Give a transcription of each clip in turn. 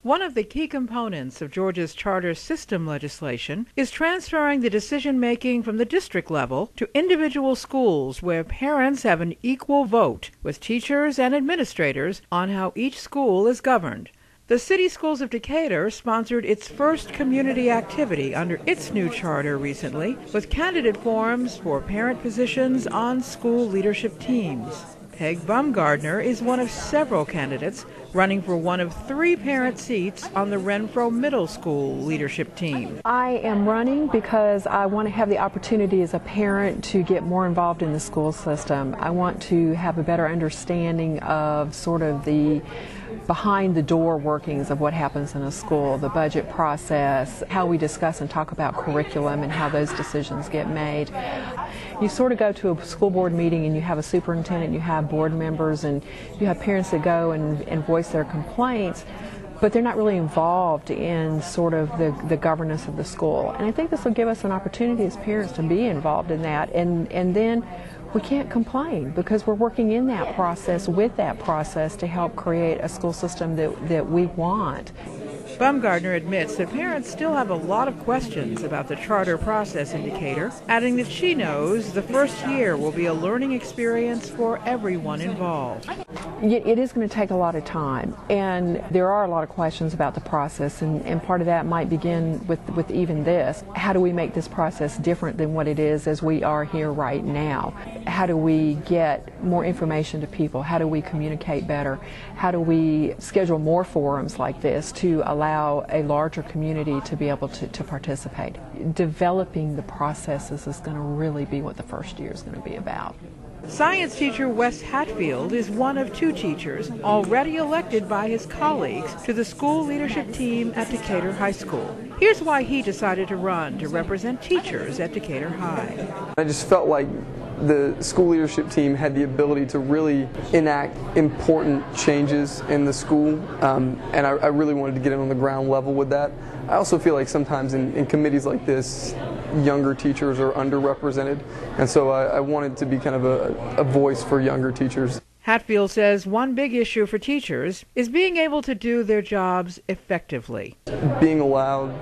One of the key components of Georgia's charter system legislation is transferring the decision-making from the district level to individual schools where parents have an equal vote with teachers and administrators on how each school is governed. The City Schools of Decatur sponsored its first community activity under its new charter recently, with candidate forums for parent positions on school leadership teams. Peg Baumgardner is one of several candidates running for one of 3 parent seats on the Renfro Middle School leadership team. I am running because I want to have the opportunity as a parent to get more involved in the school system. I want to have a better understanding of sort of the behind-the-door workings of what happens in a school, the budget process, how we discuss and talk about curriculum and how those decisions get made. You sort of go to a school board meeting and you have a superintendent, you have board members, and you have parents that go and voice their complaints, but they're not really involved in sort of the governance of the school. And I think this will give us an opportunity as parents to be involved in that, and then we can't complain because we're working in that process, with that process, to help create a school system that we want. Baumgardner admits that parents still have a lot of questions about the charter process in Decatur, adding that she knows the first year will be a learning experience for everyone involved. It is going to take a lot of time, and there are a lot of questions about the process, and part of that might begin with even this. How do we make this process different than what it is as we are here right now? How do we get more information to people? How do we communicate better? How do we schedule more forums like this to allow a larger community to be able to participate? Developing the processes is going to really be what the first year is going to be about. Science teacher Wes Hatfield is one of 2 teachers already elected by his colleagues to the school leadership team at Decatur High School. Here's why he decided to run to represent teachers at Decatur High. I just felt like the school leadership team had the ability to really enact important changes in the school, and I really wanted to get in on the ground level with that. I also feel like sometimes in committees like this, younger teachers are underrepresented, and so I wanted to be kind of a voice for younger teachers. Hatfield says one big issue for teachers is being able to do their jobs effectively. Being allowed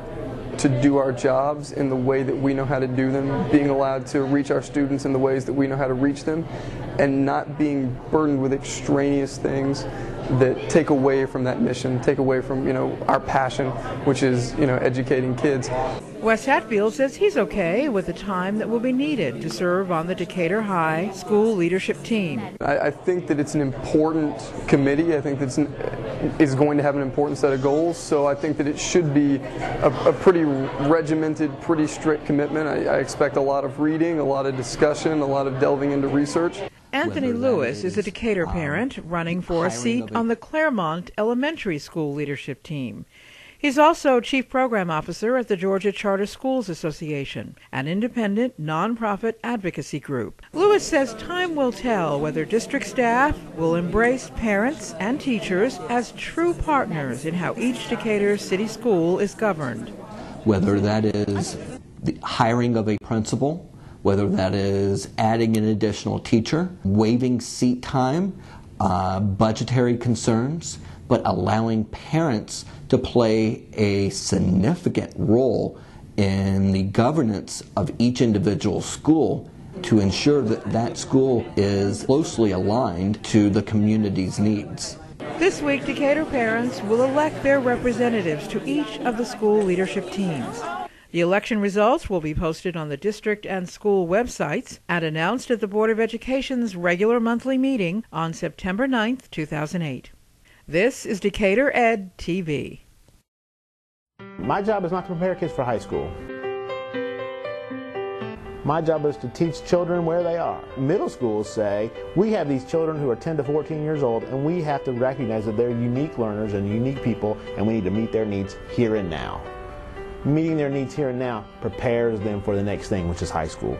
to do our jobs in the way that we know how to do them, being allowed to reach our students in the ways that we know how to reach them, and not being burdened with extraneous things that take away from that mission, take away from, our passion, which is, educating kids. Wes Hatfield says he's okay with the time that will be needed to serve on the Decatur High school leadership team. I think that it's an important committee. I think that it's going to have an important set of goals, so I think that it should be a pretty regimented, pretty strict commitment. I expect a lot of reading, a lot of discussion, a lot of delving into research. Anthony Lewis is a Decatur parent running for a seat on the Claremont Elementary School leadership team. He's also Chief Program Officer at the Georgia Charter Schools Association, an independent, nonprofit advocacy group. Lewis says time will tell whether district staff will embrace parents and teachers as true partners in how each Decatur city school is governed. Whether that is the hiring of a principal, whether that is adding an additional teacher, waiving seat time, budgetary concerns, but allowing parents to play a significant role in the governance of each individual school to ensure that that school is closely aligned to the community's needs. This week, Decatur parents will elect their representatives to each of the school leadership teams. The election results will be posted on the district and school websites and announced at the Board of Education's regular monthly meeting on September 9th, 2008. This is Decatur Ed TV. My job is not to prepare kids for high school. My job is to teach children where they are. Middle schools say, we have these children who are 10 to 14 years old, and we have to recognize that they're unique learners and unique people, and we need to meet their needs here and now. Meeting their needs here and now prepares them for the next thing, which is high school.